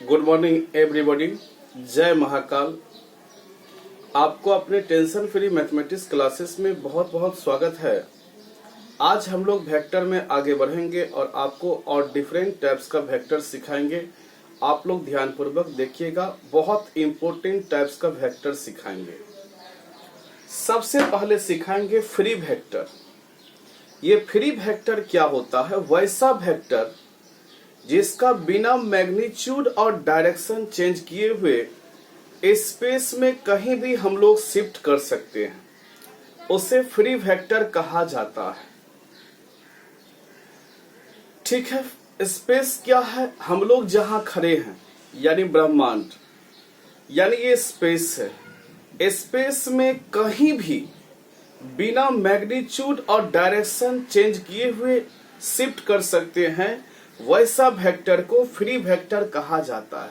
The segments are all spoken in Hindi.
Good morning everybody. जय महाकाल। आपको अपने टेंशन फ्री मैथमेटिक्स क्लासेस में बहुत बहुत स्वागत है। आज हम लोग वेक्टर में आगे बढ़ेंगे और आपको और डिफरेंट टाइप्स का वेक्टर सिखाएंगे। आप लोग ध्यानपूर्वक देखिएगा, बहुत इंपॉर्टेंट टाइप्स का वेक्टर सिखाएंगे। सबसे पहले सिखाएंगे फ्री वेक्टर। ये फ्री वेक्टर क्या होता है? वैसा वेक्टर जिसका बिना मैग्नीट्यूड और डायरेक्शन चेंज किए हुए स्पेस में कहीं भी हम लोग शिफ्ट कर सकते हैं, उसे फ्री वेक्टर कहा जाता है। ठीक है, स्पेस क्या है? हम लोग जहां खड़े हैं यानी ब्रह्मांड, यानी ये स्पेस है। स्पेस में कहीं भी बिना मैग्नीट्यूड और डायरेक्शन चेंज किए हुए शिफ्ट कर सकते हैं, वैसा वेक्टर को फ्री वेक्टर कहा जाता है।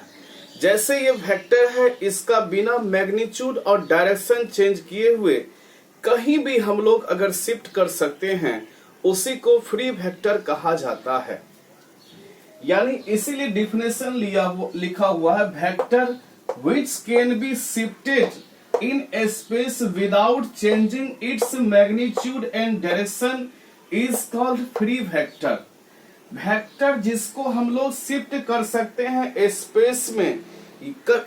जैसे ये वेक्टर है, इसका बिना मैग्नीट्यूड और डायरेक्शन चेंज किए हुए कहीं भी हम लोग अगर शिफ्ट कर सकते हैं, उसी को फ्री वेक्टर कहा जाता है। यानी इसीलिए डिफिनेशन लिखा हुआ है, vector which can be shifted in A space without changing its magnitude and direction is called free vector. Vector जिसको हम लोग शिफ्ट कर सकते हैं स्पेस में,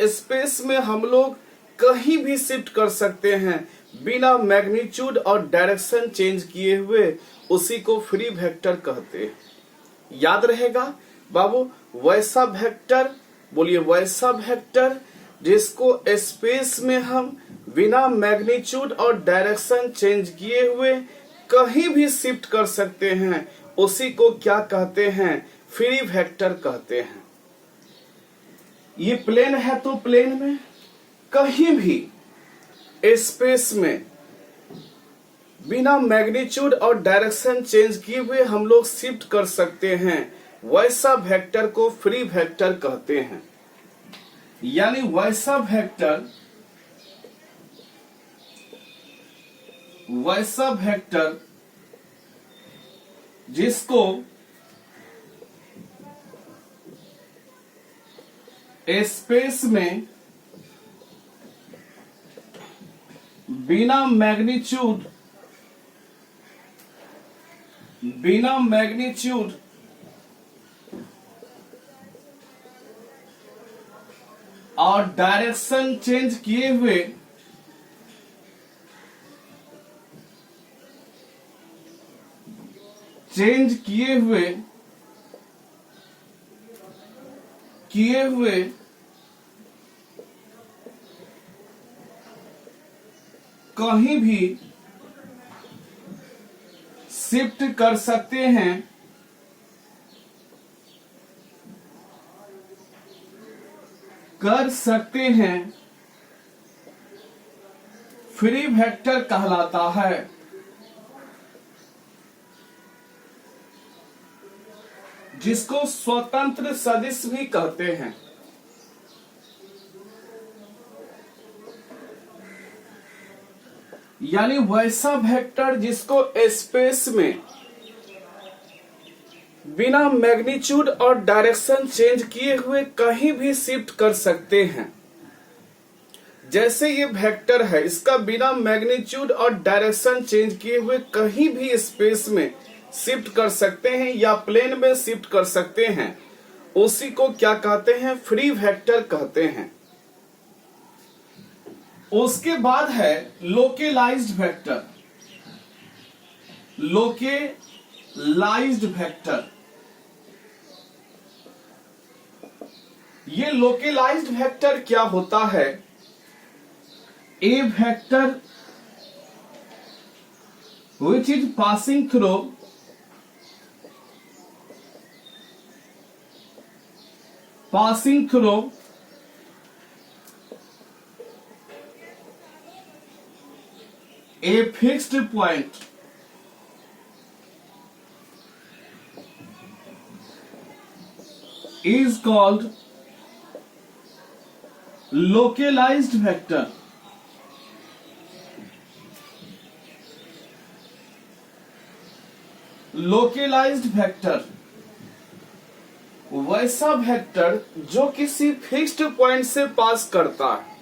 स्पेस में हम लोग कहीं भी शिफ्ट कर सकते हैं बिना मैग्नीट्यूड और डायरेक्शन चेंज किए हुए, उसी को फ्री वेक्टर कहते हैं। याद रहेगा बाबू? वैसा वेक्टर, बोलिए वैसा वेक्टर जिसको स्पेस में हम बिना मैग्नीट्यूड और डायरेक्शन चेंज किए हुए कहीं भी शिफ्ट कर सकते हैं, उसी को क्या कहते हैं? फ्री वेक्टर कहते हैं। ये प्लेन है तो प्लेन में कहीं भी स्पेस में बिना मैग्नीट्यूड और डायरेक्शन चेंज किए हुए हम लोग शिफ्ट कर सकते हैं, वैसा वेक्टर को फ्री वेक्टर कहते हैं। यानी वैसा वेक्टर जिसको स्पेस में बिना मैग्नीट्यूड और डायरेक्शन चेंज किए हुए कहीं भी शिफ्ट कर सकते हैं, फ्री वेक्टर कहलाता है। जिसको स्वतंत्र सदिश भी कहते हैं। यानी वैसा वेक्टर जिसको स्पेस में बिना मैग्नीट्यूड और डायरेक्शन चेंज किए हुए कहीं भी शिफ्ट कर सकते हैं। जैसे ये वेक्टर है, इसका बिना मैग्नीट्यूड और डायरेक्शन चेंज किए हुए कहीं भी स्पेस में शिफ्ट कर सकते हैं या प्लेन में शिफ्ट कर सकते हैं, उसी को क्या कहते हैं? फ्री वेक्टर कहते हैं। उसके बाद है लोकेलाइज्ड वेक्टर। ये लोकेलाइज्ड वेक्टर क्या होता है? ए vector which is passing through a fixed point is called localized vector. Localized vector वैसा वेक्टर जो किसी फिक्स्ड पॉइंट से पास करता है,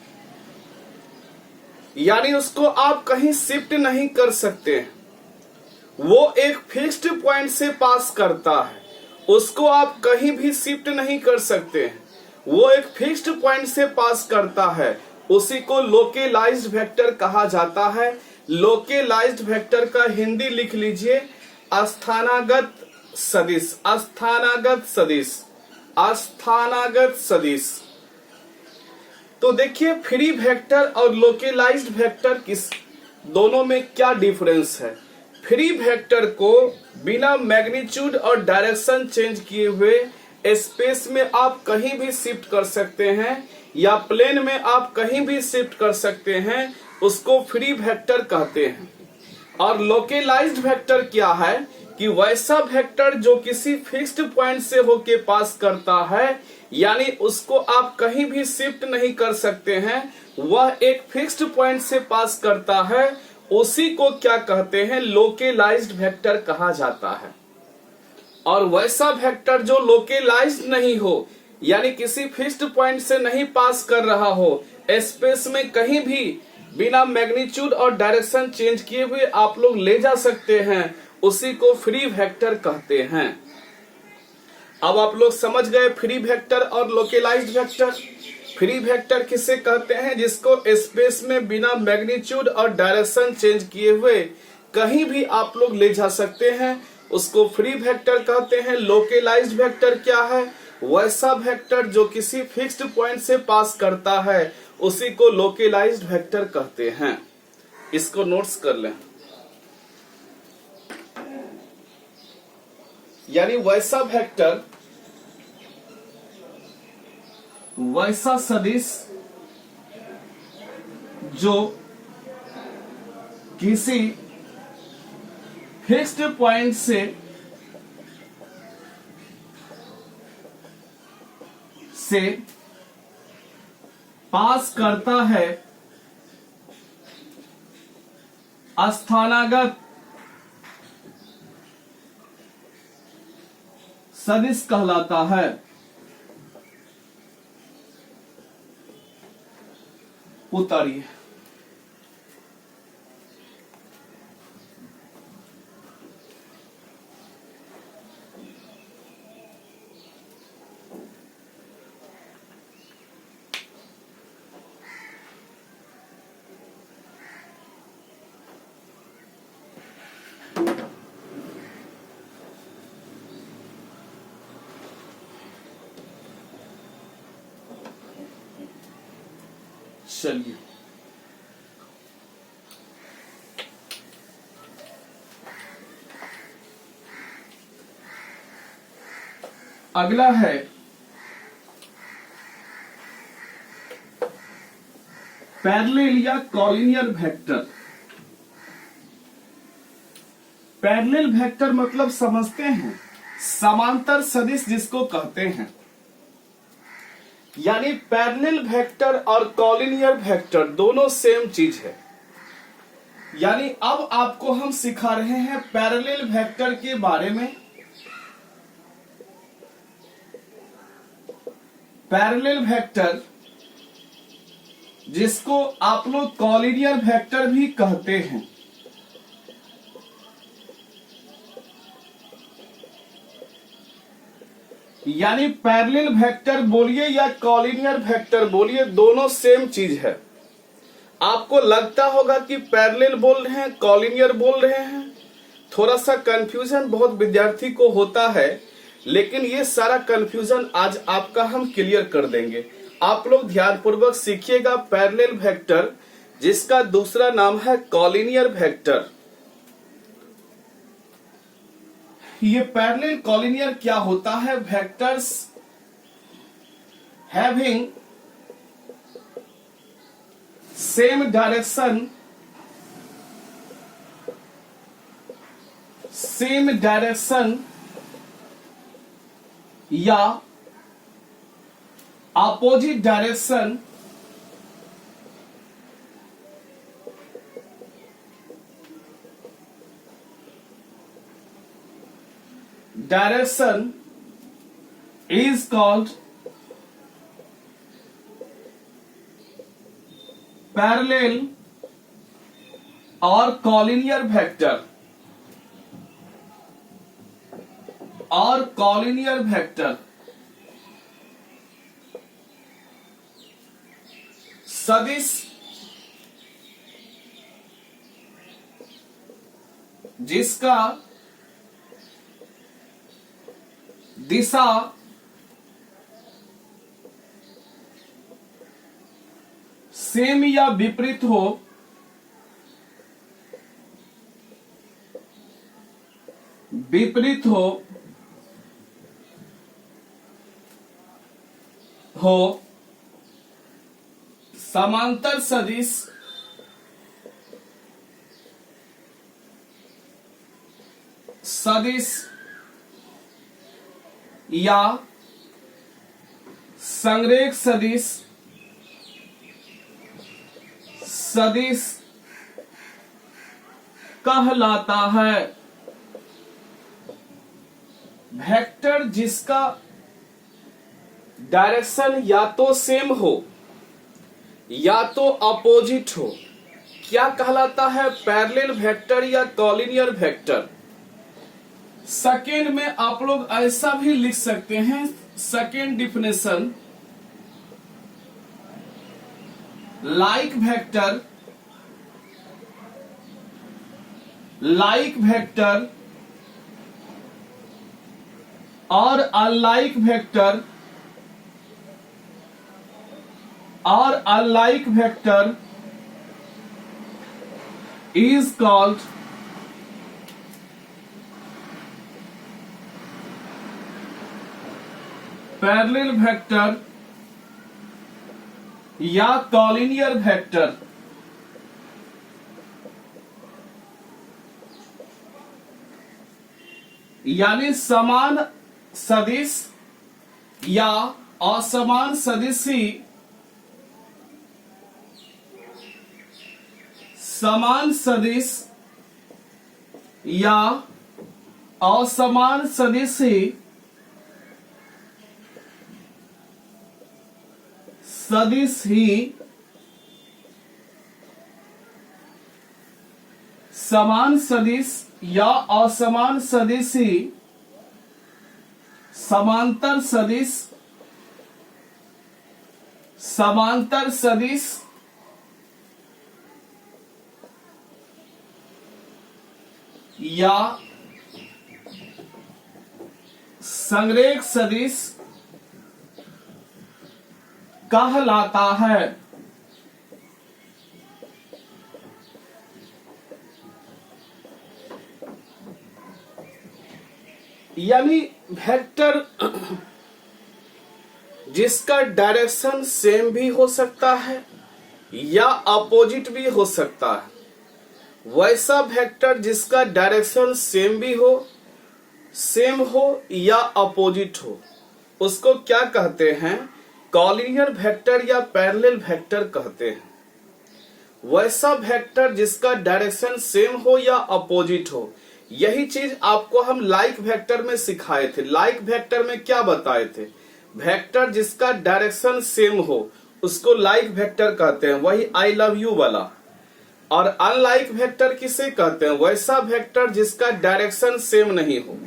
यानी उसको आप कहीं शिफ्ट नहीं कर सकते हैं, वो एक फिक्स्ड पॉइंट से पास करता है, उसको आप कहीं भी शिफ्ट नहीं कर सकते हैं, वो एक फिक्स्ड पॉइंट से पास करता है, उसी को लोकेलाइज्ड वेक्टर कहा जाता है। लोकेलाइज्ड वेक्टर का हिंदी लिख लीजिए स्थानागत सदिश। स्थानागत सदिश, स्थानागत सदिश। तो देखिए फ्री वेक्टर और लोकेलाइज्ड वेक्टर किस दोनों में क्या डिफरेंस है। फ्री वेक्टर को बिना मैग्नीट्यूड और डायरेक्शन चेंज किए हुए स्पेस में आप कहीं भी शिफ्ट कर सकते हैं, या प्लेन में आप कहीं भी शिफ्ट कर सकते हैं, उसको फ्री वेक्टर कहते हैं। और लोकेलाइज्ड वेक्टर क्या है कि वैसा वेक्टर जो किसी फिक्स्ड पॉइंट से होके पास करता है, यानी उसको आप कहीं भी शिफ्ट नहीं कर सकते हैं, वह एक फिक्स्ड पॉइंट से पास करता है, उसी को क्या कहते हैं, लोकेलाइज्ड वेक्टर कहा जाता है। और वैसा वेक्टर जो लोकेलाइज्ड नहीं हो, यानी किसी फिक्स्ड पॉइंट से नहीं पास कर रहा हो, स्पेस में कहीं भी बिना मैग्नीट्यूड और डायरेक्शन चेंज किए हुए आप लोग ले जा सकते हैं, उसी को फ्री वेक्टर कहते हैं। अब आप लोग समझ गए फ्री वेक्टर और लोकेलाइज्ड वेक्टर। फ्री वेक्टर किसे कहते हैं, जिसको स्पेस में बिना मैग्नीट्यूड और डायरेक्शन चेंज किए हुए कहीं भी आप लोग ले जा सकते हैं, उसको फ्री वेक्टर कहते हैं। लोकेलाइज्ड वेक्टर क्या है, वैसा वेक्टर जो किसी फिक्स्ड पॉइंट से पास करता है, उसी को लोकेलाइज्ड वेक्टर कहते हैं। इसको नोट्स कर लें। यानी वैसा वेक्टर, वैसा सदिश जो किसी फिक्स्ड पॉइंट से पास करता है, स्थानागत सदिश कहलाता है। उतारिए। चलिए अगला है पैरेलल या कॉलिनियर वेक्टर। पैरेलल वेक्टर मतलब समझते हैं समांतर सदिश जिसको कहते हैं। यानी पैरेलल वेक्टर और कॉलिनियर वेक्टर दोनों सेम चीज है। यानी अब आपको हम सिखा रहे हैं पैरेलल वेक्टर के बारे में। पैरेलल वेक्टर जिसको आप लोग कॉलिनियर वेक्टर भी कहते हैं। यानी पैरेलल वेक्टर बोलिए या कॉलिनियर वेक्टर बोलिए, दोनों सेम चीज है। आपको लगता होगा कि पैरेलल बोल रहे हैं, कॉलिनियर बोल रहे हैं, थोड़ा सा कंफ्यूजन बहुत विद्यार्थी को होता है, लेकिन ये सारा कंफ्यूजन आज आपका हम क्लियर कर देंगे। आप लोग ध्यानपूर्वक सीखिएगा। पैरेलल वेक्टर जिसका दूसरा नाम है कॉलिनियर वेक्टर। ये पैरेलल कॉलिनियर क्या होता है, वेक्टर्स हैविंग सेम डायरेक्शन या opposite direction is called parallel or collinear vector or collinear vector. सदिश जिसका दिशा सेम या विपरीत हो, विपरीत हो समांतर सदिश सदिश या संरेख सदिश सदिश कहलाता है। वेक्टर जिसका डायरेक्शन या तो सेम हो या तो अपोजिट हो क्या कहलाता है? पैरेलल वेक्टर या कॉलिनियर वेक्टर। सेकेंड में आप लोग ऐसा भी लिख सकते हैं, सेकेंड डिफिनेशन, लाइक वेक्टर और unlike vector is called parallel vector या कॉलिनियर वेक्टर। यानी समान सदिश या असमान सदिशी समान सदिश या असमान सदिशी सदिश ही समान सदिश या असमान सदिशी समांतर सदिश या संरेख सदिश कहलाता है। यानी वेक्टर जिसका डायरेक्शन सेम भी हो सकता है या अपोजिट भी हो सकता है, वैसा वेक्टर जिसका डायरेक्शन सेम हो या अपोजिट हो, उसको क्या कहते हैं? कॉलिनियर वेक्टर या पैरेलल वेक्टर कहते हैं। वैसा वेक्टर जिसका डायरेक्शन सेम हो या अपोजिट हो, यही चीज आपको हम लाइक वेक्टर में सिखाए थे। लाइक वेक्टर में क्या बताए थे? वेक्टर जिसका डायरेक्शन सेम हो उसको लाइक वेक्टर कहते हैं, वही आई लव यू वाला। और अनलाइक वेक्टर किसे कहते हैं? वैसा वेक्टर जिसका डायरेक्शन सेम नहीं हो।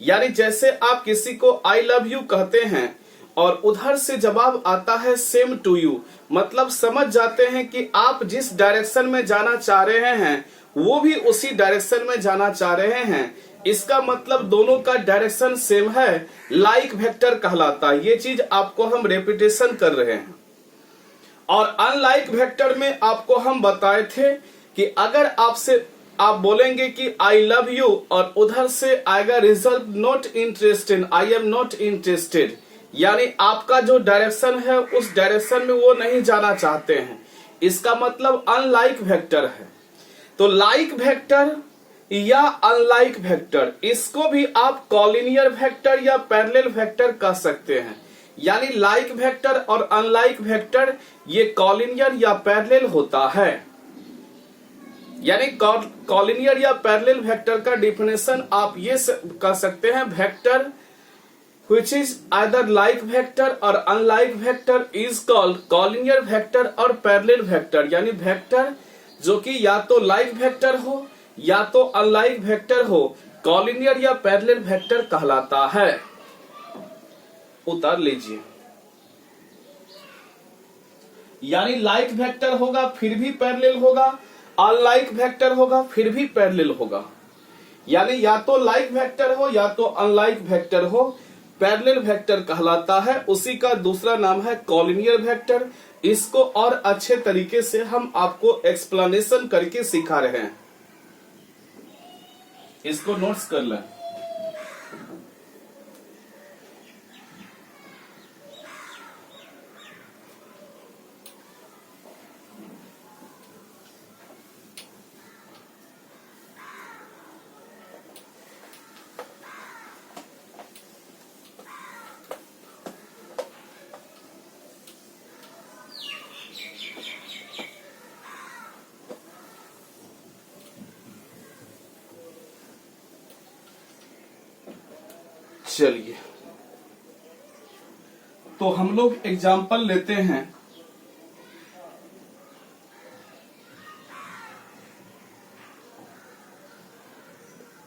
यानी जैसे आप किसी को आई लव यू कहते हैं और उधर से जवाब आता है सेम टू यू, मतलब समझ जाते हैं कि आप जिस डायरेक्शन में जाना चाह रहे हैं वो भी उसी डायरेक्शन में जाना चाह रहे हैं। इसका मतलब दोनों का डायरेक्शन सेम है, लाइक वेक्टर कहलाता है। ये चीज आपको हम रेपिटेशन कर रहे हैं। और अनलाइक वेक्टर में आपको हम बताए थे कि अगर आप बोलेंगे कि आई लव यू और उधर से आएगा result not interested, I am not interested, यानी आपका जो डायरेक्शन है उस डायरेक्शन में वो नहीं जाना चाहते हैं, इसका मतलब अनलाइक वेक्टर है। तो लाइक वेक्टर या अनलाइक वेक्टर, इसको भी आप कॉलिनियर वेक्टर या पैरेलल वेक्टर कह सकते हैं। यानी लाइक वेक्टर और अनलाइक वेक्टर ये कॉलिनियर या पैरेलल होता है। यानी कॉलिनियर या पैरेलल वेक्टर का डिफिनेशन आप ये कह सकते हैं, vector which is either like vector or unlike vector is called collinear vector और parallel vector। यानी वेक्टर जो कि या तो like vector हो या तो unlike vector हो, collinear या parallel vector कहलाता है। उतार लीजिए। यानी like vector होगा फिर भी parallel होगा, unlike vector होगा फिर भी parallel होगा। यानी या तो like vector हो या तो unlike vector हो, पैरेलल वेक्टर कहलाता है। उसी का दूसरा नाम है कॉलिनियर वेक्टर। इसको और अच्छे तरीके से हम आपको एक्सप्लेनेशन करके सिखा रहे हैं, इसको नोट्स कर लें। चलिए तो हम लोग एग्जाम्पल लेते हैं।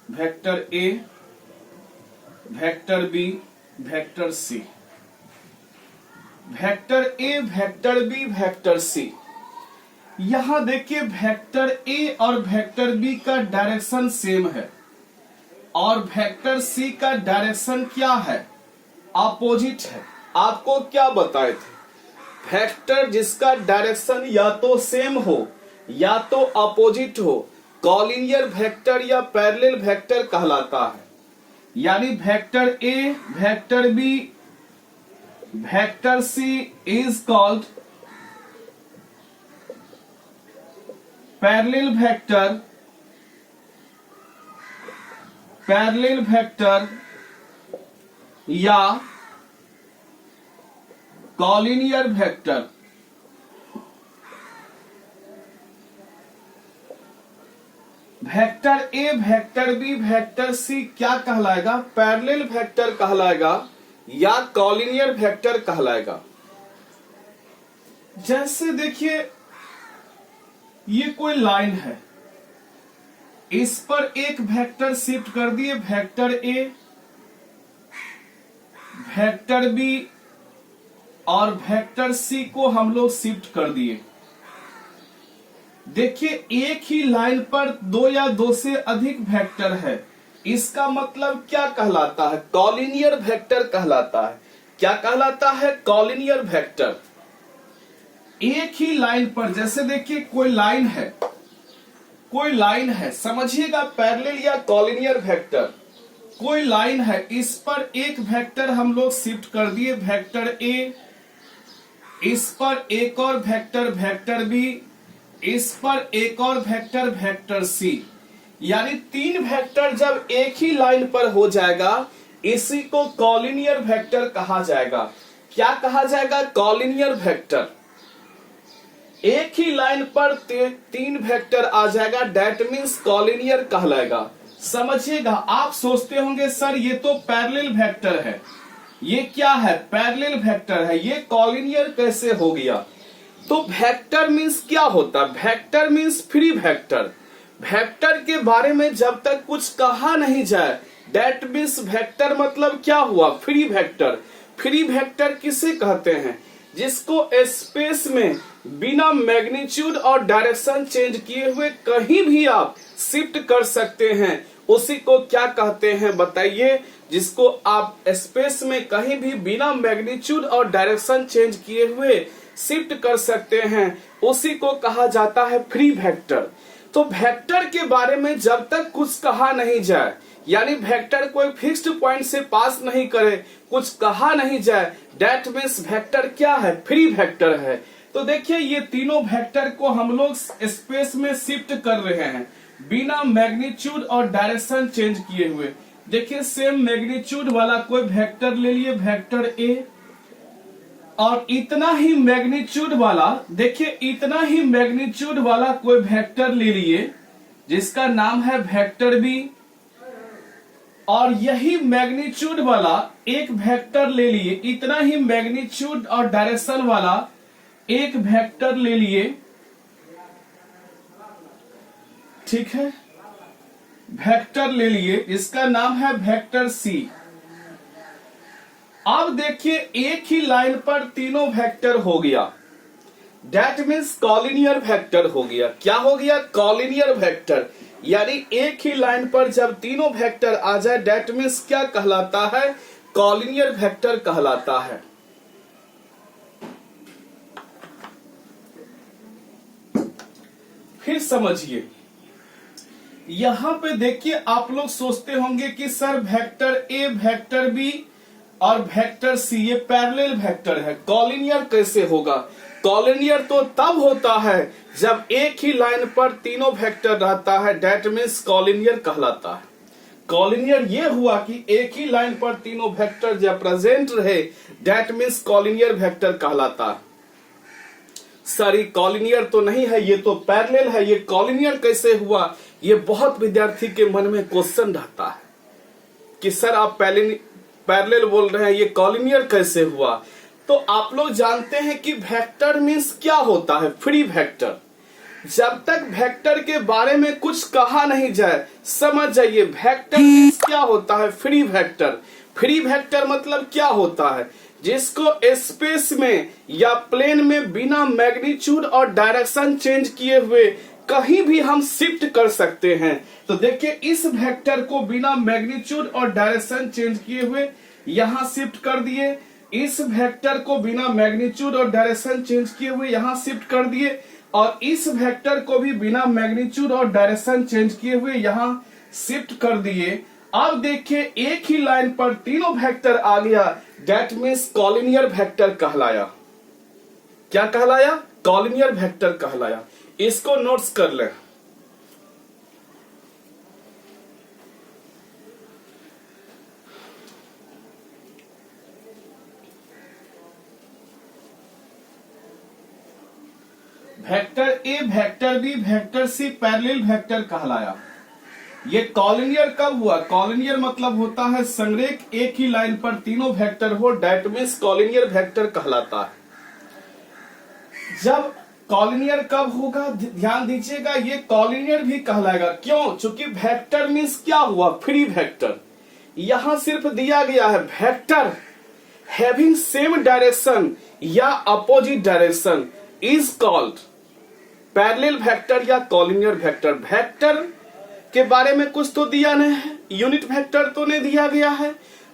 Vector A, vector B, vector C. Vector A, vector B, vector C. यहां देखिए वेक्टर ए और वेक्टर बी का डायरेक्शन सेम है और वेक्टर सी का डायरेक्शन क्या है, अपोजिट है। आपको क्या बताए थे, वेक्टर जिसका डायरेक्शन या तो सेम हो या तो अपोजिट हो, कॉलिनियर वेक्टर या पैरेलल वेक्टर कहलाता है। यानी vector A, vector B, vector C is called parallel vector, parallel vector या collinear vector. Vector A, vector B, vector C क्या कहलाएगा, पैरेलल वेक्टर कहलाएगा या कॉलिनियर वेक्टर कहलाएगा। जैसे देखिए ये कोई लाइन है, इस पर एक वेक्टर शिफ्ट कर दिए, वेक्टर ए, वेक्टर बी और वेक्टर सी को हम लोग शिफ्ट कर दिए। देखिए एक ही लाइन पर दो या दो से अधिक वेक्टर है, इसका मतलब क्या कहलाता है, कॉलिनियर वेक्टर कहलाता है। क्या कहलाता है, कॉलिनियर वेक्टर। एक ही लाइन पर, जैसे देखिए कोई लाइन है, कोई लाइन है, समझिएगा पैरेलल या कॉलिनियर वेक्टर। कोई लाइन है, इस पर एक वेक्टर हम लोग शिफ्ट कर दिए, वेक्टर ए, इस पर एक और वेक्टर, वेक्टर बी, इस पर एक और वेक्टर, वेक्टर सी। यानी तीन वेक्टर जब एक ही लाइन पर हो जाएगा, इसी को कॉलिनियर वेक्टर कहा जाएगा। क्या कहा जाएगा, कॉलिनियर वेक्टर। एक ही लाइन पर तीन वेक्टर आ जाएगा, डेट मीन्स कॉलिनियर कहलाएगा। समझिएगा, आप सोचते होंगे सर ये तो पैरेलल वेक्टर है, ये क्या है, पैरेलल वेक्टर है, ये कॉलिनियर कैसे हो गया। तो वेक्टर मीन्स क्या होता है, vector means free vector. Vector के बारे में जब तक कुछ कहा नहीं जाए, डेट मीन्स वेक्टर मतलब क्या हुआ, फ्री वेक्टर। फ्री वेक्टर किसे कहते हैं, जिसको स्पेस में बिना मैग्नीट्यूड और डायरेक्शन चेंज किए हुए कहीं भी आप शिफ्ट कर सकते हैं, उसी को क्या कहते हैं बताइए। जिसको आप स्पेस में कहीं भी बिना मैग्नीट्यूड और डायरेक्शन चेंज किए हुए शिफ्ट कर सकते हैं, उसी को कहा जाता है फ्री वेक्टर। तो वेक्टर के बारे में जब तक कुछ कहा नहीं जाए, यानी वेक्टर कोई फिक्स्ड पॉइंट से पास नहीं करे, कुछ कहा नहीं जाए, डेट मीन्स वेक्टर क्या है, फ्री वेक्टर है। तो देखिए ये तीनों वेक्टर को हम लोग स्पेस में शिफ्ट कर रहे हैं बिना मैग्नीट्यूड और डायरेक्शन चेंज किए हुए। देखिए सेम मैग्नीट्यूड वाला कोई वेक्टर ले लिए, वेक्टर ए, और इतना ही मैग्नीट्यूड वाला, देखिए इतना ही मैग्नीट्यूड वाला कोई वेक्टर ले लिए जिसका नाम है वेक्टर बी। और यही मैग्नीट्यूड वाला एक वेक्टर ले लिए, इतना ही मैग्नीट्यूड और डायरेक्शन वाला एक वेक्टर ले लिए, ठीक है, वेक्टर ले लिए, इसका नाम है वेक्टर सी। अब देखिए एक ही लाइन पर तीनों वेक्टर हो गया, दैट मीन्स कॉलिनियर वेक्टर हो गया। क्या हो गया? Collinear vector. यानी एक ही लाइन पर जब तीनों वेक्टर आ जाए दैट मीन्स क्या कहलाता है? कॉलिनियर वेक्टर कहलाता है। फिर समझिए, यहां पे देखिए आप लोग सोचते होंगे कि sir vector A, vector B और वेक्टर सी ये पैरेलल वेक्टर है, कॉलिनियर कैसे होगा? कॉलिनियर तो तब होता है जब एक ही लाइन पर तीनों वेक्टर रहता है, दैट मीन्स कॉलिनियर कहलाता है। कॉलिनियर ये हुआ कि एक ही लाइन पर तीनों वेक्टर जब प्रेजेंट रहे, दैट मीन्स कॉलिनियर वेक्टर कहलाता है। सर ये कॉलिनियर तो नहीं है, ये तो पैरेलल है, ये कॉलिनियर कैसे हुआ? ये बहुत विद्यार्थी के मन में क्वेश्चन रहता है कि सर आप पैरेलल बोल रहे हैं, ये कॉलिनियर कैसे हुआ? तो आप लोग जानते हैं कि वेक्टर मीन्स क्या होता है? Free vector. जब तक वेक्टर के बारे में कुछ कहा नहीं जाए, समझ जाइए वेक्टर मीन्स क्या होता है? Free vector. फ्री वेक्टर मतलब क्या होता है? जिसको स्पेस में या प्लेन में बिना मैग्नीट्यूड और डायरेक्शन चेंज किए हुए कहीं भी हम शिफ्ट कर सकते हैं। तो देखिए इस वेक्टर को बिना मैग्नीट्यूड और डायरेक्शन चेंज किए हुए यहां शिफ्ट कर दिए, इस वेक्टर को बिना मैग्नीट्यूड और डायरेक्शन चेंज किए हुए यहां शिफ्ट कर दिए, और इस वेक्टर को भी बिना मैग्नीट्यूड और डायरेक्शन चेंज किए हुए यहां शिफ्ट कर दिए। अब देखिए एक ही लाइन पर तीनों वेक्टर आ गया, दैट मीन्स कॉलिनियर वेक्टर कहलाया। क्या कहलाया? कॉलिनियर वेक्टर कहलाया। इसको नोट्स कर लें। Vector A, vector B, vector C parallel vector कहलाया। ये कॉलिनियर कब हुआ? कॉलिनियर मतलब होता है संरेख एक ही लाइन पर तीनों वेक्टर हो, दैट मीन्स कॉलिनियर वेक्टर कहलाता है। जब कॉलिनियर कब होगा? ध्यान दीजिएगा, ये कॉलिनियर भी कहलाएगा। क्यों? क्योंकि वेक्टर मीन्स क्या हुआ? Free vector. यहां सिर्फ दिया गया है वेक्टर हैविंग सेम डायरेक्शन या opposite direction is called parallel vector या कॉलिनियर वेक्टर। वेक्टर के बारे में कुछ तो दिया नहीं है, यूनिट वेक्टर तो नहीं दिया गया है,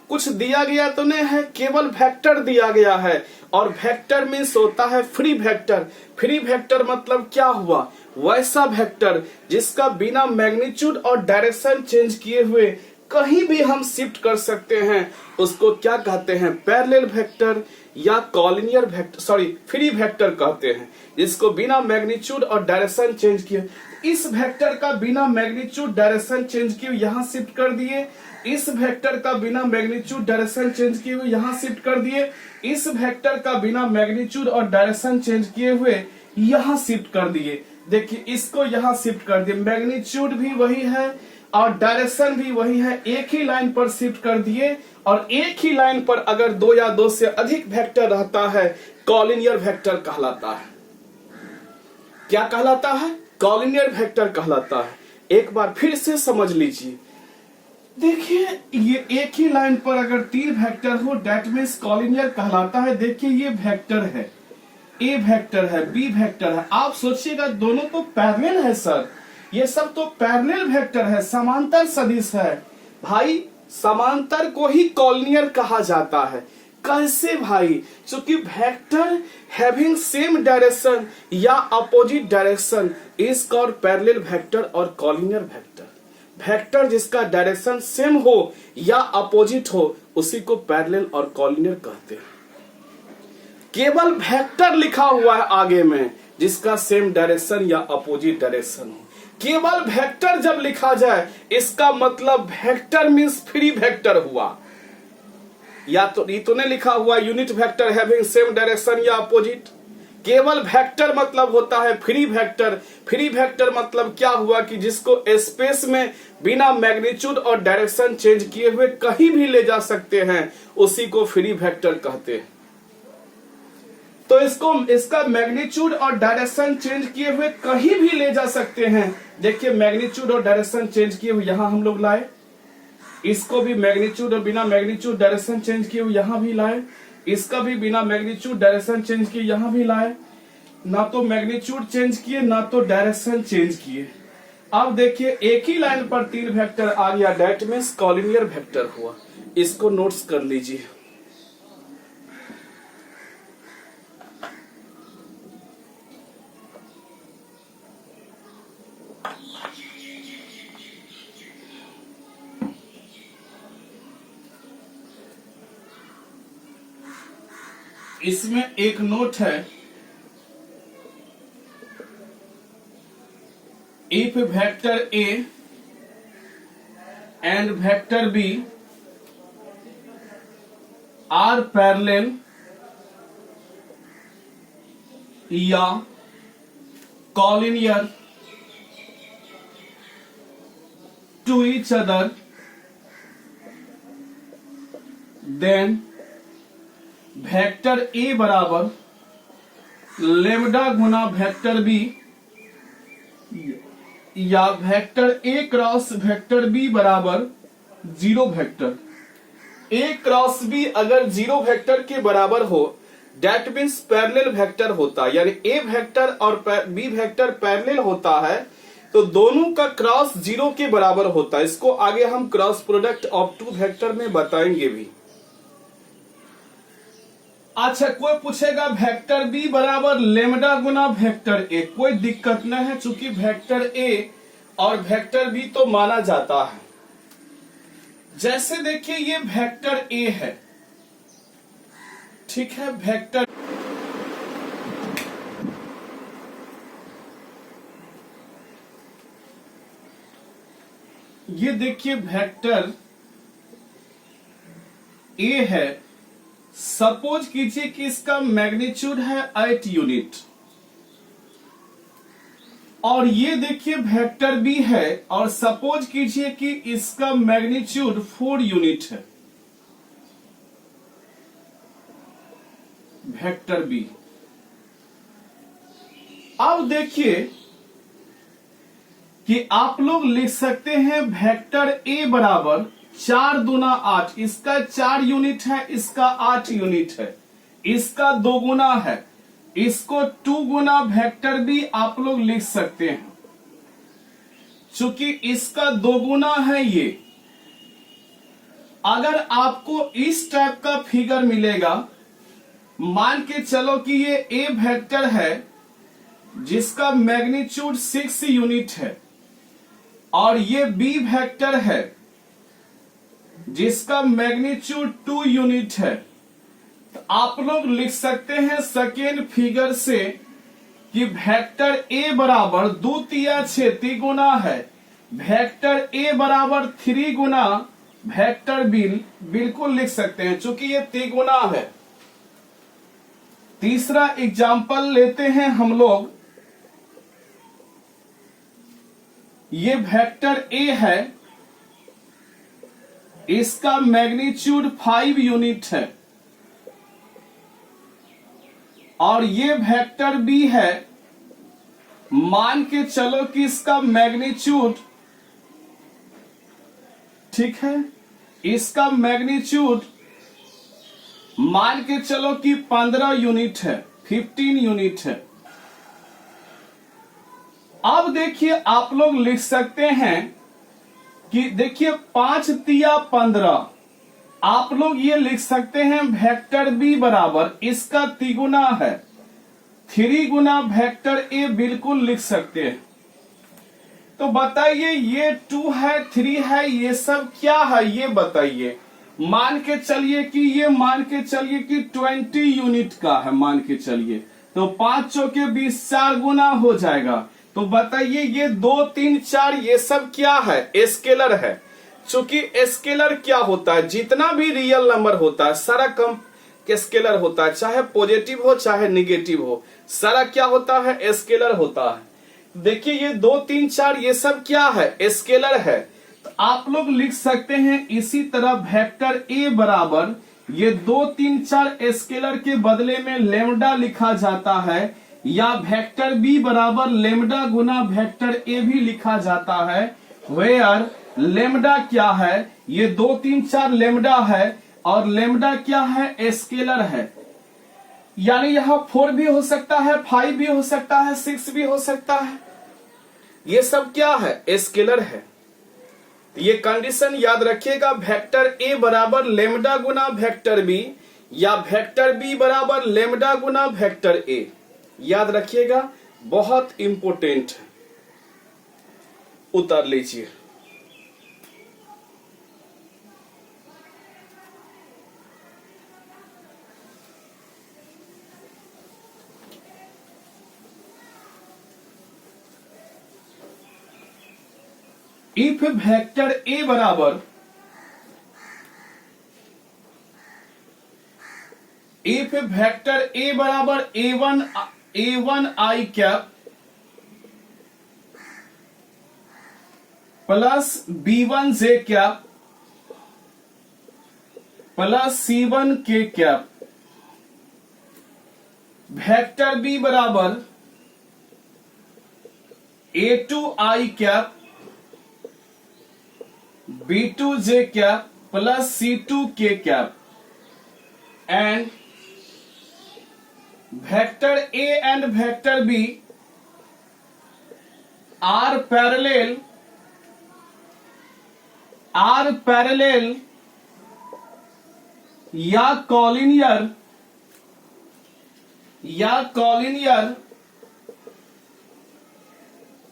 कुछ दिया गया तो नहीं है, केवल वेक्टर दिया गया है। और वेक्टर मीन्स होता है फ्री वेक्टर। फ्री वेक्टर मतलब क्या हुआ? वैसा वेक्टर जिसका बिना मैग्नीट्यूड और डायरेक्शन चेंज किए हुए कहीं भी हम शिफ्ट कर सकते हैं, उसको क्या कहते हैं? पैरेलल वेक्टर या collinear vector, sorry free vector कहते हैं, जिसको बिना मैग्नीट्यूड और डायरेक्शन चेंज किए। इस वेक्टर का बिना मैग्नीट्यूड डायरेक्शन चेंज किए यहां शिफ्ट कर दिए, इस वेक्टर का बिना मैग्नीट्यूड डायरेक्शन चेंज किए हुए यहां शिफ्ट कर दिए, इस वेक्टर का बिना मैग्नीट्यूड और डायरेक्शन चेंज किए हुए यहां शिफ्ट कर दिए। देखिए इसको यहां शिफ्ट कर दिए, मैग्नीट्यूड भी वही है और डायरेक्शन भी वही है, एक ही लाइन पर शिफ्ट कर दिए। और एक ही लाइन पर अगर दो या दो से अधिक वेक्टर रहता है, कॉलिनियर वेक्टर कहलाता है। क्या कहलाता है? कॉलिनियर वेक्टर कहलाता है। एक बार फिर से समझ लीजिए, देखिए ये एक ही लाइन पर अगर तीन वेक्टर हो दैट मीन्स कॉलिनियर कहलाता है। देखिए ये वेक्टर है, ए वेक्टर है, बी वेक्टर है। आप सोचिएगा दोनों तो पैरेलल है सर, ये सब तो पैरेलल वेक्टर है, समांतर सदिश है। भाई समांतर को ही कॉलिनियर कहा जाता है। कैसे भाई? क्योंकि वेक्टर हैविंग सेम डायरेक्शन या opposite direction is called parallel vector और कॉलिनियर वेक्टर। वेक्टर जिसका डायरेक्शन सेम हो या अपोजिट हो उसी को पैरेलल और कॉलिनियर कहते हैं। केवल वेक्टर लिखा हुआ है आगे में जिसका सेम डायरेक्शन या अपोजिट डायरेक्शन हो। केवल वेक्टर जब लिखा जाए इसका मतलब वेक्टर मीन्स फ्री वेक्टर हुआ। या तो नहीं लिखा हुआ unit vector having same direction या अपोजिट, केवल वेक्टर मतलब होता है फ्री वेक्टर। फ्री वेक्टर मतलब क्या हुआ कि जिसको स्पेस में बिना मैग्नीट्यूड और डायरेक्शन चेंज किए हुए कहीं भी ले जा सकते हैं, उसी को फ्री वेक्टर कहते हैं। तो इसका मैग्नीट्यूड और डायरेक्शन चेंज किए हुए कहीं भी ले जा सकते हैं। देखिए मैग्नीट्यूड और डायरेक्शन चेंज किए हुए यहां हम लोग लाए, इसको भी मैग्नीट्यूड और बिना मैग्नीट्यूड डायरेक्शन चेंज किए हुए यहां भी लाए, इसका भी बिना मैग्नीट्यूड डायरेक्शन चेंज किए यहां भी लाए। ना तो मैग्नीट्यूड चेंज किए ना तो डायरेक्शन चेंज किए। अब देखिए एक ही लाइन पर 3 वेक्टर आ गया, दैट मीन्स कॉलिनियर वेक्टर हुआ। इसको नोट्स कर लीजिए। इसमें एक नोट है, if vector A and vector B are parallel या collinear to each other, then vector A बराबर लेमडा गुना वेक्टर बी या vector A cross vector B बराबर 0 वेक्टर। ए क्रॉस बी अगर 0 वेक्टर के बराबर हो दैट मीन्स पैरेलल वेक्टर होता है, यानी ए वेक्टर और बी वेक्टर पैरेलल होता है तो दोनों का क्रॉस 0 के बराबर होता है। इसको आगे हम क्रॉस प्रोडक्ट ऑफ 2 वेक्टर में बताएंगे भी। अच्छा कोई पूछेगा वेक्टर बी बराबर लेमडा गुना वेक्टर ए, कोई दिक्कत नहीं है चूंकि वेक्टर ए और वेक्टर बी तो माना जाता है। जैसे देखिए ये वेक्टर ए है, ठीक है, वेक्टर ये देखिए वेक्टर ए है। सपोज कीजिए कि इसका मैग्नीट्यूड है 8 यूनिट और ये देखिए वेक्टर बी है और सपोज कीजिए कि इसका मैग्नीट्यूड 4 यूनिट है। वेक्टर बी, अब देखिए कि आप लोग लिख सकते हैं वेक्टर ए बराबर 4 दूना 8, इसका 4 यूनिट है, इसका 8 यूनिट है, इसका 2 गुना है, इसको 2 गुना वेक्टर बी आप लोग लिख सकते हैं। चूंकि इसका 2 गुना है ये, अगर आपको इस टाइप का फिगर मिलेगा, मान के चलो कि ये ए वेक्टर है जिसका मैग्नीट्यूड 6 यूनिट है और ये बी वेक्टर है जिसका मैग्नीट्यूड 2 यूनिट है, तो आप लोग लिख सकते हैं सेकेंड फिगर से कि वेक्टर ए बराबर 2 तिया 6 तिगुना है, वेक्टर ए बराबर 3 गुना वेक्टर बी, बिल्कुल लिख सकते हैं चूंकि ये तिगुना है। तीसरा एग्जाम्पल लेते हैं हम लोग, ये वेक्टर ए है, इसका मैग्नीट्यूड 5 यूनिट है और ये वेक्टर बी है, मान के चलो कि इसका मैग्नीट्यूड, ठीक है, इसका मैग्नीट्यूड मान के चलो कि 15 यूनिट है, 15 यूनिट है। अब देखिए आप लोग लिख सकते हैं कि देखिए 5 तिया 15, आप लोग ये लिख सकते हैं वेक्टर बी बराबर, इसका तिगुना है 3 गुना वेक्टर ए, बिल्कुल लिख सकते हैं। तो बताइए ये 2 है 3 है, ये सब क्या है ये बताइए। मान के चलिए कि ये मान के चलिए कि 20 यूनिट का है, मान के चलिए, तो 5 चौके 20, 4 गुना हो जाएगा। तो बताइए ये 2 3 4 ये सब क्या है, स्केलर है। चूंकि स्केलर क्या होता है, जितना भी रियल नंबर होता है सारा स्केलर होता है, चाहे पॉजिटिव हो चाहे निगेटिव हो, सारा क्या होता है, स्केलर होता है। देखिए ये 2 3 4 ये सब क्या है, स्केलर है। तो आप लोग लिख सकते हैं इसी तरह वेक्टर ए बराबर ये 2 3 4 स्केलर के बदले में लेमडा लिखा जाता है, या वेक्टर बी बराबर लेमडा गुना वेक्टर ए भी लिखा जाता है। वेयर लेमडा क्या है, ये 2 3 4 लेमडा है और लेमडा क्या है, स्केलर है। यानी यहां 4 भी हो सकता है, 5 भी हो सकता है, 6 भी हो सकता है, ये सब क्या है, स्केलर है। ये कंडीशन याद रखिएगा, वेक्टर ए बराबर लेमडा गुना वेक्टर बी या वेक्टर बी बराबर लेमडा गुना वेक्टर ए, याद रखिएगा, बहुत इंपॉर्टेंट है। उतार लीजिए। इफ वेक्टर ए बराबर a1 I cap plus b1 J cap plus c1 K cap, vector B बराबर a2 I cap b2 J cap plus c2 K cap, and vector A and vector B are parallel या collinear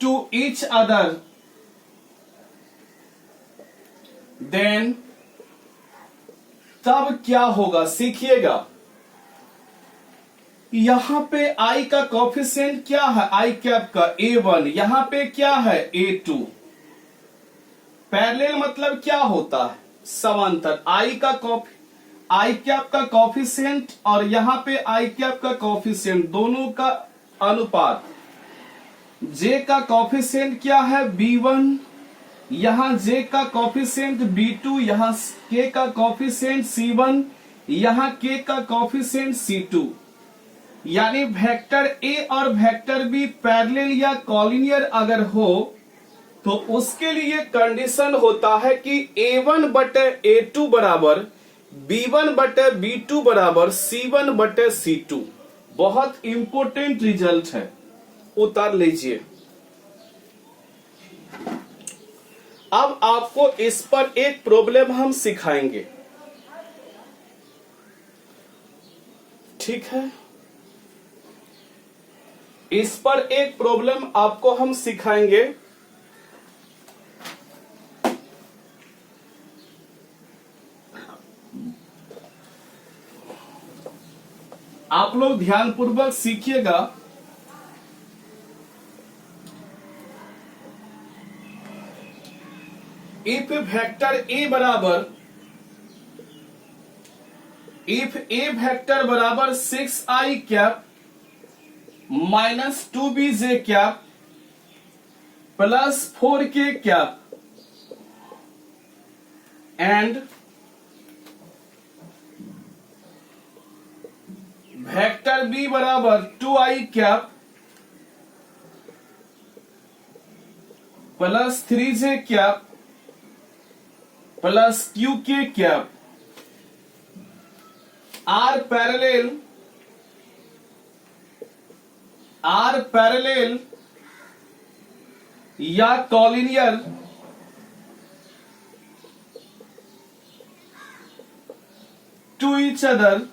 to each other, then तब क्या होगा, सीखिएगा। यहां पे I का कोफिशिएंट क्या है, I कैप का A1, यहां पे क्या है, A2। पैरेलल मतलब क्या होता है, समांतर। I कैप का कोफिशिएंट और यहां पे I कैप का कोफिशिएंट, दोनों का अनुपात। J का कोफिशिएंट क्या है, B1, यहां J का कोफिशिएंट B2, यहां K का कोफिशिएंट C1, यहां K का कोफिशिएंट C2। यानी वेक्टर ए और वेक्टर बी पैरेलल या कॉलिनियर अगर हो तो उसके लिए कंडीशन होता है कि A1 बटे A2 बराबर B1 बटे B2 बराबर C1 बटे C2। बहुत इंपॉर्टेंट रिजल्ट है, उतार लीजिए। अब आपको इस पर एक प्रॉब्लम हम सिखाएंगे, ठीक है। इस पर एक प्रॉब्लम आपको हम सिखाएंगे। आप लोग ध्यानपूर्वक सीखिएगा। इफ वेक्टर ए बराबर बराबर 6i cap minus 2bj cap plus 4k cap, and vector B बराबर 2i cap plus 3j cap plus qk cap are parallel या collinear to each other,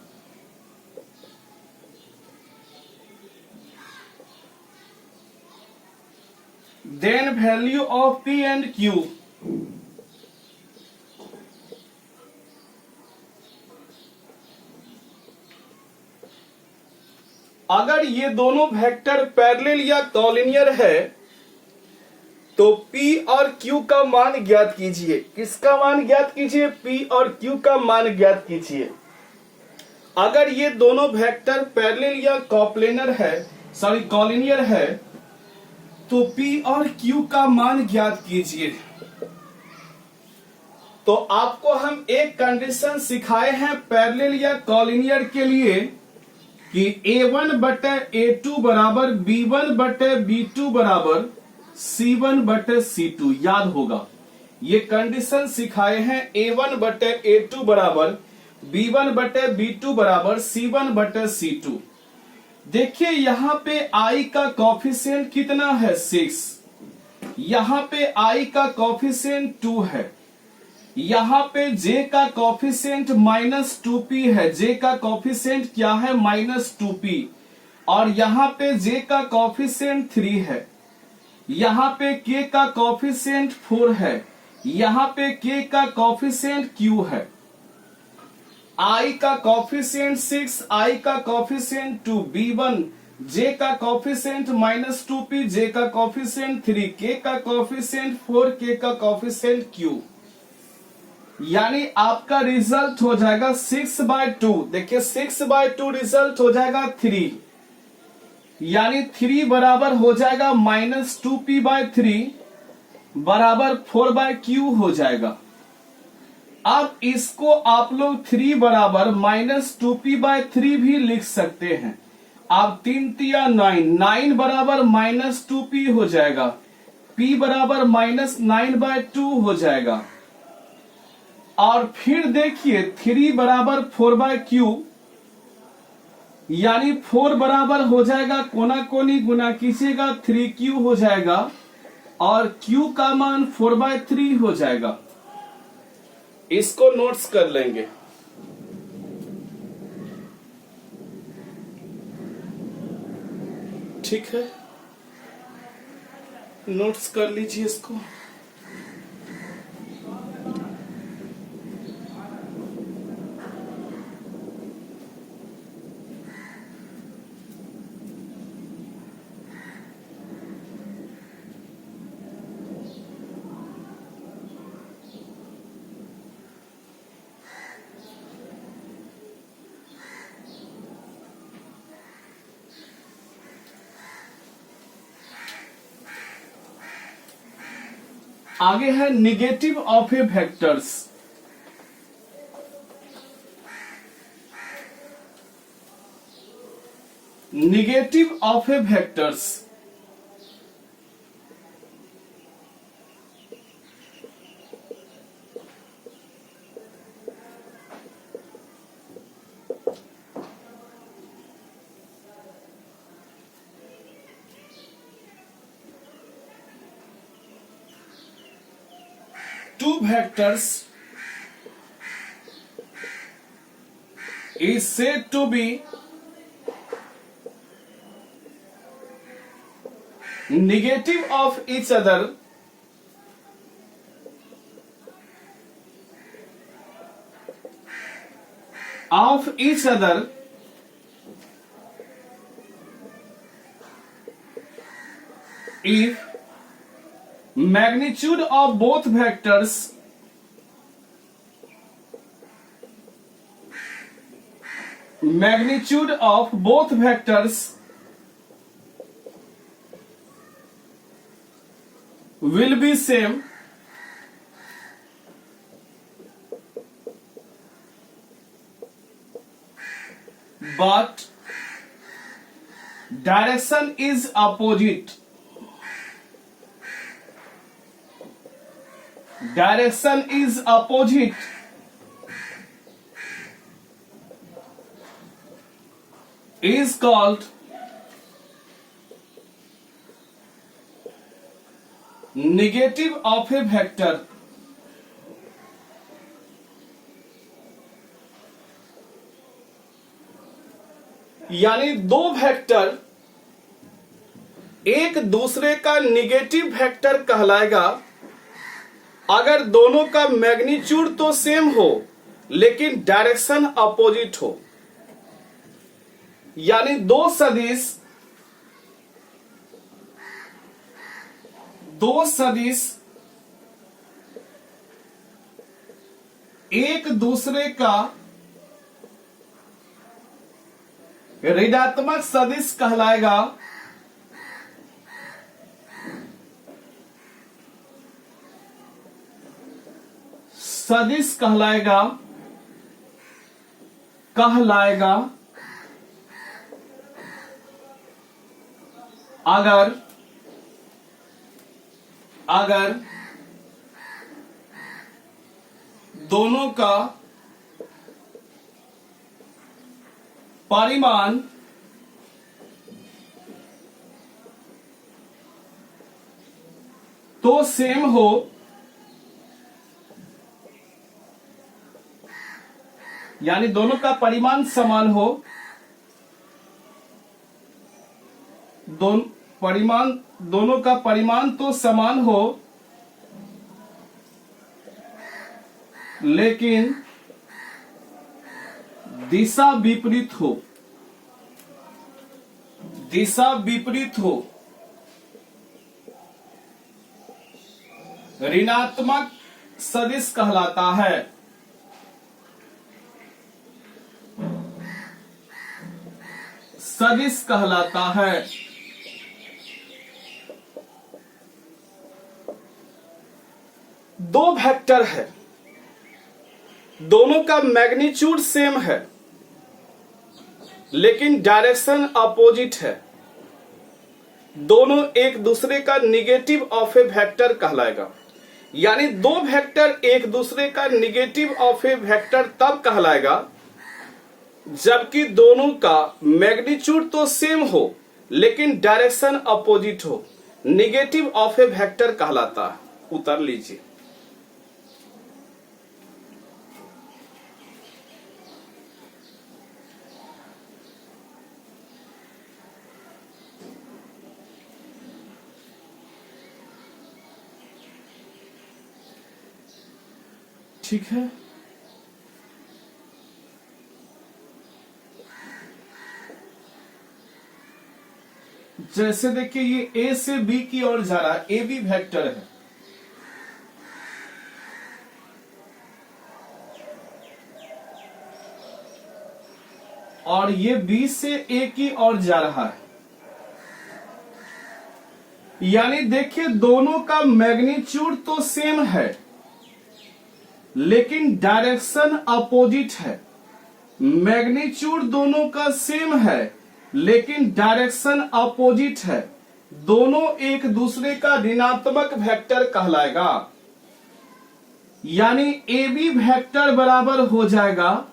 then value of P and Q अगर ये दोनों वेक्टर पैरेलल या कॉलिनियर है तो P और Q का मान ज्ञात कीजिए। किसका मान ज्ञात कीजिए? P और Q का मान ज्ञात कीजिए। अगर ये दोनों वेक्टर पैरेलल या कॉलिनियर है तो P और Q का मान ज्ञात कीजिए। तो आपको हम एक कंडीशन सिखाए हैं पैरेलल या कॉलिनियर के लिए कि A1 बटे A2 बराबर B1 बटे B2 बराबर C1 बटे C2, याद होगा। ये कंडीशन सिखाए हैं A1 बटे A2 बराबर B1 बटे B2 बराबर C1 बटे C2। देखिए यहां पे I का कॉफिशिएंट कितना है 6, यहां पे I का कॉफिशिएंट 2 है, यहां पे J का कॉफिशिएंट -2p है। J का कॉफिशिएंट क्या है -2p, और यहां पे J का कॉफिशिएंट 3 है, यहां पे K का कॉफिशिएंट 4 है, यहां पे K का कॉफिशिएंट Q है। I का कॉफिशिएंट 6, I का कॉफिशिएंट 2, B1, J का कॉफिशिएंट -2p, J का कॉफिशिएंट 3, K का कॉफिशिएंट 4, K का कॉफिशिएंट Q। यानी आपका रिजल्ट हो जाएगा 6/2। देखिए 6/2 रिजल्ट हो जाएगा 3, यानी 3 बराबर हो जाएगा -2p/3 बराबर 4/q हो जाएगा। अब इसको आप लोग 3 बराबर -2p/3 भी लिख सकते हैं। आप 3 तिया 9 बराबर -2p हो जाएगा, p बराबर -9/2 हो जाएगा। और फिर देखिए 3 बराबर 4/q, यानी 4 बराबर हो जाएगा कोना कोनी गुना कीजिएगा 3q हो जाएगा, और q का मान 4/3 हो जाएगा। इसको नोट्स कर लेंगे। ठीक है, नोट्स कर लीजिए इसको। आगे है negative of A vectors. Negative of A vectors, two vectors is said to be negative of each other if magnitude of both vectors will be same, but direction is opposite. Direction is opposite. Is called negative of a vector. यानी दो वेक्टर एक दूसरे का निगेटिव वेक्टर कहलाएगा अगर दोनों का मैग्नीट्यूड तो सेम हो लेकिन डायरेक्शन अपोजिट हो। यानी दो सदिश एक दूसरे का ऋणात्मक सदिश कहलाएगा अगर दोनों का परिमाण तो सेम हो, यानी दोनों का परिमाण समान हो, दोनों का परिमाण तो समान हो, लेकिन दिशा विपरीत हो, ऋणात्मक सदिश कहलाता है। सदिश कहलाता है। दो वेक्टर है, दोनों का मैग्नीट्यूड सेम है, लेकिन डायरेक्शन अपोजिट है। दोनों एक दूसरे का निगेटिव ऑफ ए वेक्टर कहलाएगा। यानी दो वेक्टर एक दूसरे का निगेटिव ऑफ ए वेक्टर तब कहलाएगा जबकि दोनों का मैग्नीट्यूड तो सेम हो, लेकिन डायरेक्शन अपोजिट हो। निगेटिव ऑफ ए वेक्टर कहलाता है। उतर लीजिए। ठीक है, जैसे देखिए ये ए से बी की ओर जा रहा है, ए बी वेक्टर है, और ये बी से ए की ओर जा रहा है। यानी देखिए दोनों का मैग्नीट्यूड तो सेम है, लेकिन डायरेक्शन अपोजिट है। मैग्नीट्यूड दोनों का सेम है, लेकिन डायरेक्शन अपोजिट है। दोनों एक दूसरे का ऋणात्मक वेक्टर कहलाएगा। यानी ए बी वेक्टर बराबर हो जाएगा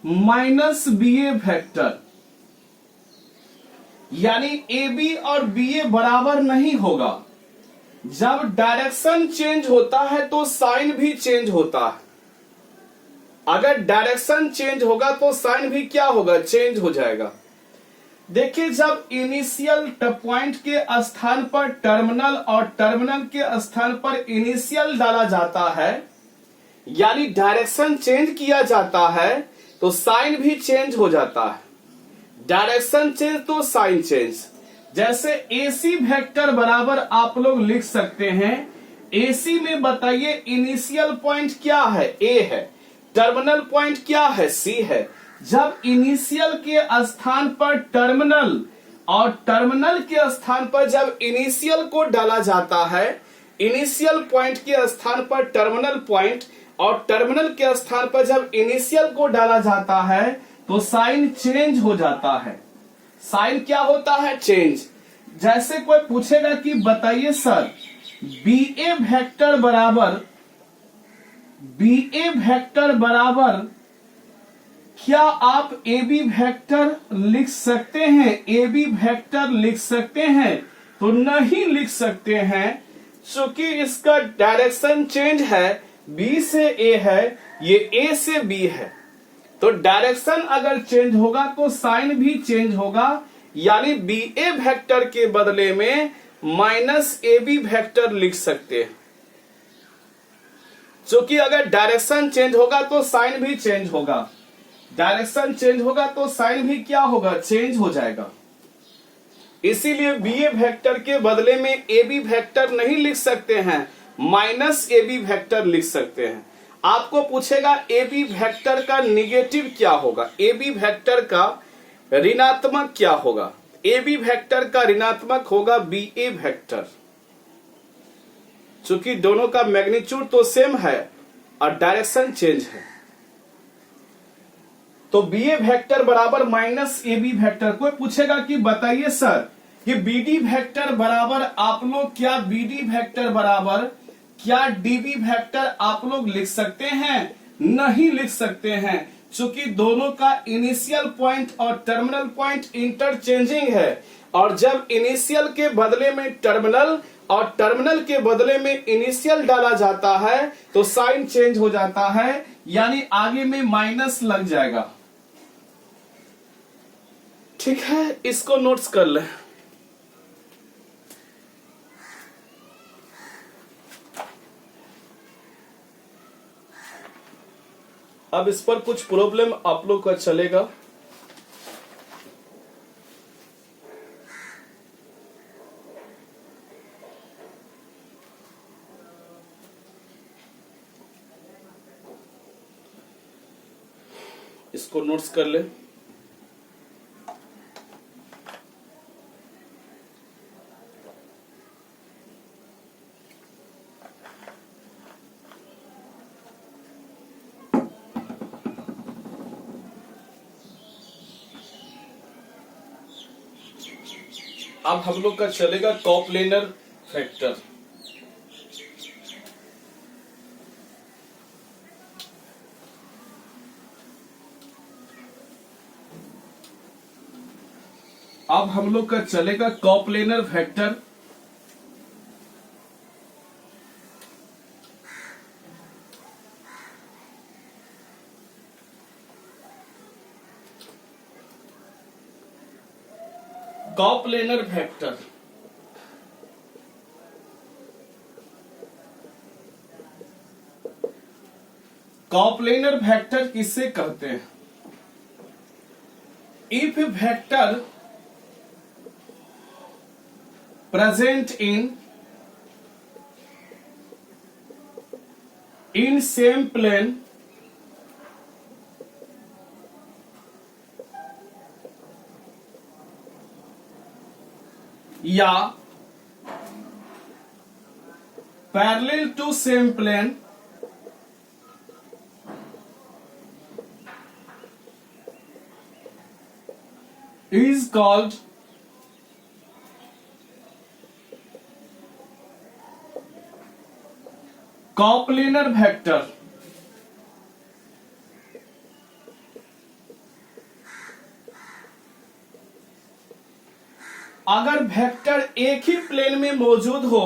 माइनस बी ए वेक्टर। यानी ए बी और बी ए बराबर नहीं होगा। जब डायरेक्शन चेंज होता है तो साइन भी चेंज होता है। अगर डायरेक्शन चेंज होगा तो साइन भी क्या होगा, चेंज हो जाएगा। देखिए जब इनिशियल पॉइंट के स्थान पर टर्मिनल और टर्मिनल के स्थान पर इनिशियल डाला जाता है, यानी डायरेक्शन चेंज किया जाता है, तो साइन भी चेंज हो जाता है। डायरेक्शन चेंज तो साइन चेंज। जैसे AC वेक्टर बराबर आप लोग लिख सकते हैं, AC में बताइए इनिशियल पॉइंट क्या है, A है, टर्मिनल पॉइंट क्या है, C है। जब इनिशियल के स्थान पर टर्मिनल और टर्मिनल के स्थान पर जब इनिशियल को डाला जाता है, इनिशियल पॉइंट के स्थान पर टर्मिनल पॉइंट और टर्मिनल के स्थान पर जब इनिशियल को डाला जाता है, तो साइन चेंज हो जाता है। साइन क्या होता है, चेंज। जैसे कोई पूछेगा कि बताइए सर BA वेक्टर बराबर क्या आप AB वेक्टर लिख सकते हैं, AB वेक्टर लिख सकते हैं? तो नहीं लिख सकते हैं, क्योंकि इसका डायरेक्शन चेंज है। B से A है, ये A से B है, तो डायरेक्शन अगर चेंज होगा तो साइन भी चेंज होगा। यानी BA वेक्टर के बदले में माइनस AB वेक्टर लिख सकते हैं, क्योंकि अगर डायरेक्शन चेंज होगा तो साइन भी चेंज होगा। डायरेक्शन चेंज होगा तो साइन भी क्या होगा, चेंज हो जाएगा। इसीलिए BA वेक्टर के बदले में AB वेक्टर नहीं लिख सकते हैं, माइनस AB वेक्टर लिख सकते हैं। आपको पूछेगा AB वेक्टर का निगेटिव क्या होगा। AB वेक्टर का ऋणात्मक क्या होगा? ए बी वेक्टर का ऋणात्मक होगा बी ए वेक्टर, चूंकि दोनों का मैग्नीट्यूड तो सेम है और डायरेक्शन चेंज है। तो बी ए वेक्टर बराबर माइनस ए बी वेक्टर। कोई पूछेगा कि बताइए सर कि बी डी वेक्टर बराबर आप लोग क्या बी डी वेक्टर बराबर क्या डी बी वेक्टर आप लोग लिख सकते हैं? नहीं लिख सकते हैं, चूंकि दोनों का इनिशियल पॉइंट और टर्मिनल पॉइंट इंटरचेंजिंग है, और जब इनिशियल के बदले में टर्मिनल और टर्मिनल के बदले में इनिशियल डाला जाता है तो साइन चेंज हो जाता है, यानी आगे में माइनस लग जाएगा। ठीक है, इसको नोट्स कर लें। अब इस पर कुछ प्रॉब्लम आप लोग का चलेगा। इसको नोट्स कर ले। अब हम लोग का चलेगा कॉप्लेनर वेक्टर। अब हम लोग का चलेगा coplanar vector. Coplanar vector coplanar vector किसे कहते हैं? If vector present in same plane या parallel to same plane is called coplanar vector. अगर वेक्टर एक ही प्लेन में मौजूद हो,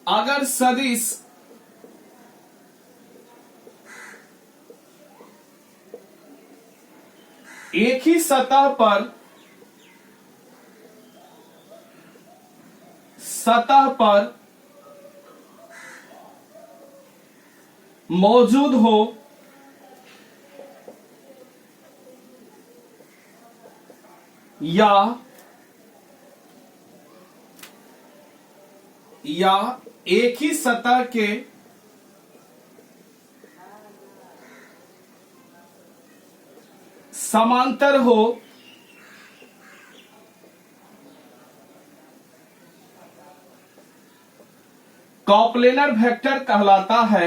अगर सदिश एक ही सतह पर मौजूद हो या एक ही सतह के समांतर हो, कॉप्लेनर वेक्टर कहलाता है।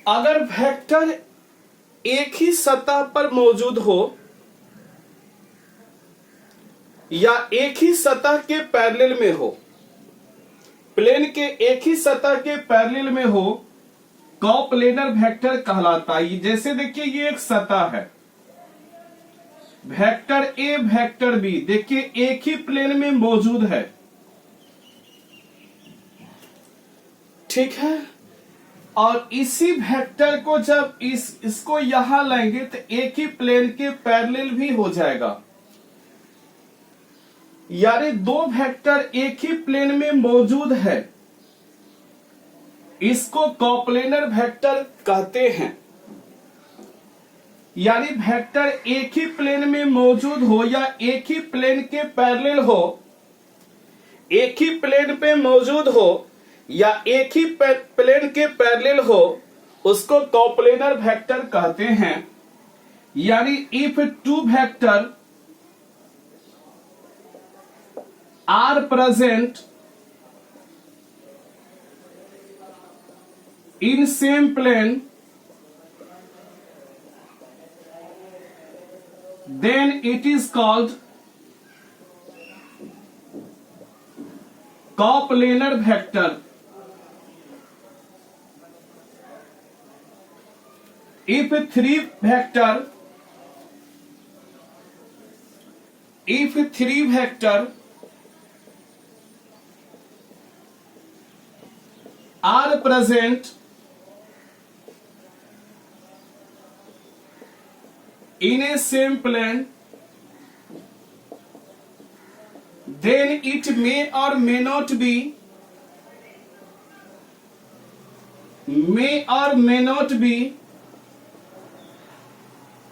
अगर वेक्टर एक ही सतह पर मौजूद हो या एक ही सतह के पैरेलल में हो, प्लेन के एक ही सतह के पैरेलल में हो, कॉप्लेनर वेक्टर कहलाता है। जैसे देखिए ये एक सतह है, वेक्टर ए वेक्टर बी देखिए एक ही प्लेन में मौजूद है। ठीक है, और इसी वेक्टर को जब इसको यहां लाएंगे तो एक ही प्लेन के पैरेलल भी हो जाएगा, यानी दो वेक्टर एक ही प्लेन में मौजूद है, इसको कॉप्लेनर वेक्टर कहते हैं। यानी वेक्टर एक ही प्लेन में मौजूद हो या एक ही प्लेन के पैरेलल हो, एक ही प्लेन पे मौजूद हो या एक ही प्लेन के पैरेलल हो, उसको कोप्लेनर वेक्टर कहते हैं। यानी if two vector are present in same plane, then it is called coplanar vector. If three vector are present in a same plane, then it may or may not be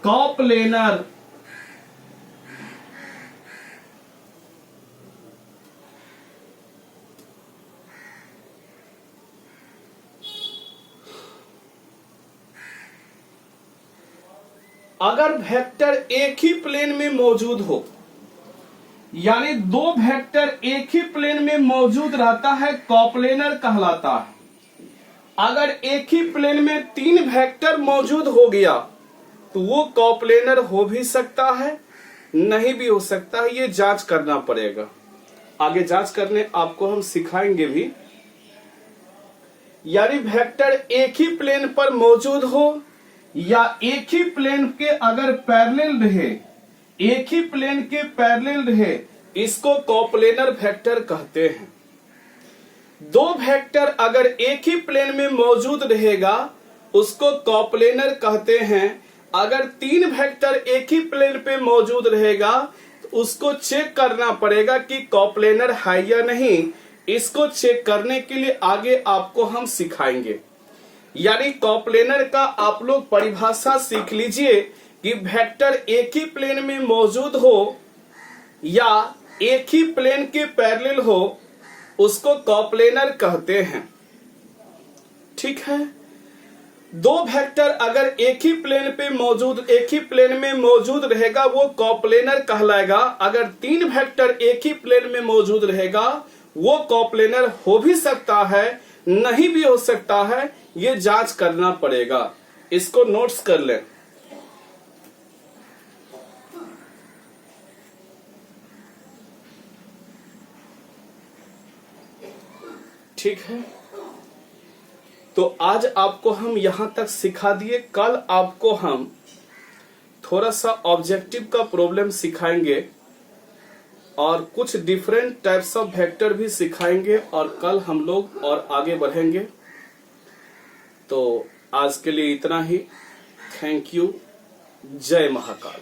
coplanar. अगर वेक्टर एक ही प्लेन में मौजूद हो, यानी दो वेक्टर एक ही प्लेन में मौजूद रहता है, कोप्लेनर कहलाता है। अगर एक ही प्लेन में तीन वेक्टर मौजूद हो गया तो वो कोप्लेनर हो भी सकता है, नहीं भी हो सकता है। ये जांच करना पड़ेगा, आगे जांच करने आपको हम सिखाएंगे भी। यानी वेक्टर एक ही प्लेन पर मौजूद हो या एक ही प्लेन के अगर पैरेलल रहे, एक ही प्लेन के पैरेलल रहे, इसको कोप्लेनर वेक्टर कहते हैं। दो वेक्टर अगर एक ही प्लेन में मौजूद रहेगा उसको कोप्लेनर कहते हैं। अगर तीन वेक्टर एक ही प्लेन पे मौजूद रहेगा तो उसको चेक करना पड़ेगा कि कोप्लेनर है या नहीं। इसको चेक करने के लिए आगे आपको हम सिखाएंगे। यानी कोप्लेनर का आप लोग परिभाषा सीख लीजिए कि वेक्टर एक ही प्लेन में मौजूद हो या एक ही प्लेन के पैरेलल हो, उसको कोप्लेनर कहते हैं। ठीक है, दो वेक्टर अगर एक ही प्लेन में मौजूद रहेगा वो कोप्लेनर कहलाएगा। अगर तीन वेक्टर एक ही प्लेन में मौजूद रहेगा वो कोप्लेनर हो भी सकता है, नहीं भी हो सकता है। ये जांच करना पड़ेगा। इसको नोट्स कर लें। ठीक है, तो आज आपको हम यहां तक सिखा दिए। कल आपको हम थोड़ा सा ऑब्जेक्टिव का प्रॉब्लम सिखाएंगे और कुछ डिफरेंट टाइप्स ऑफ वेक्टर भी सिखाएंगे और कल हम लोग और आगे बढ़ेंगे। तो आज के लिए इतना ही। Thank you. जय महाकाल।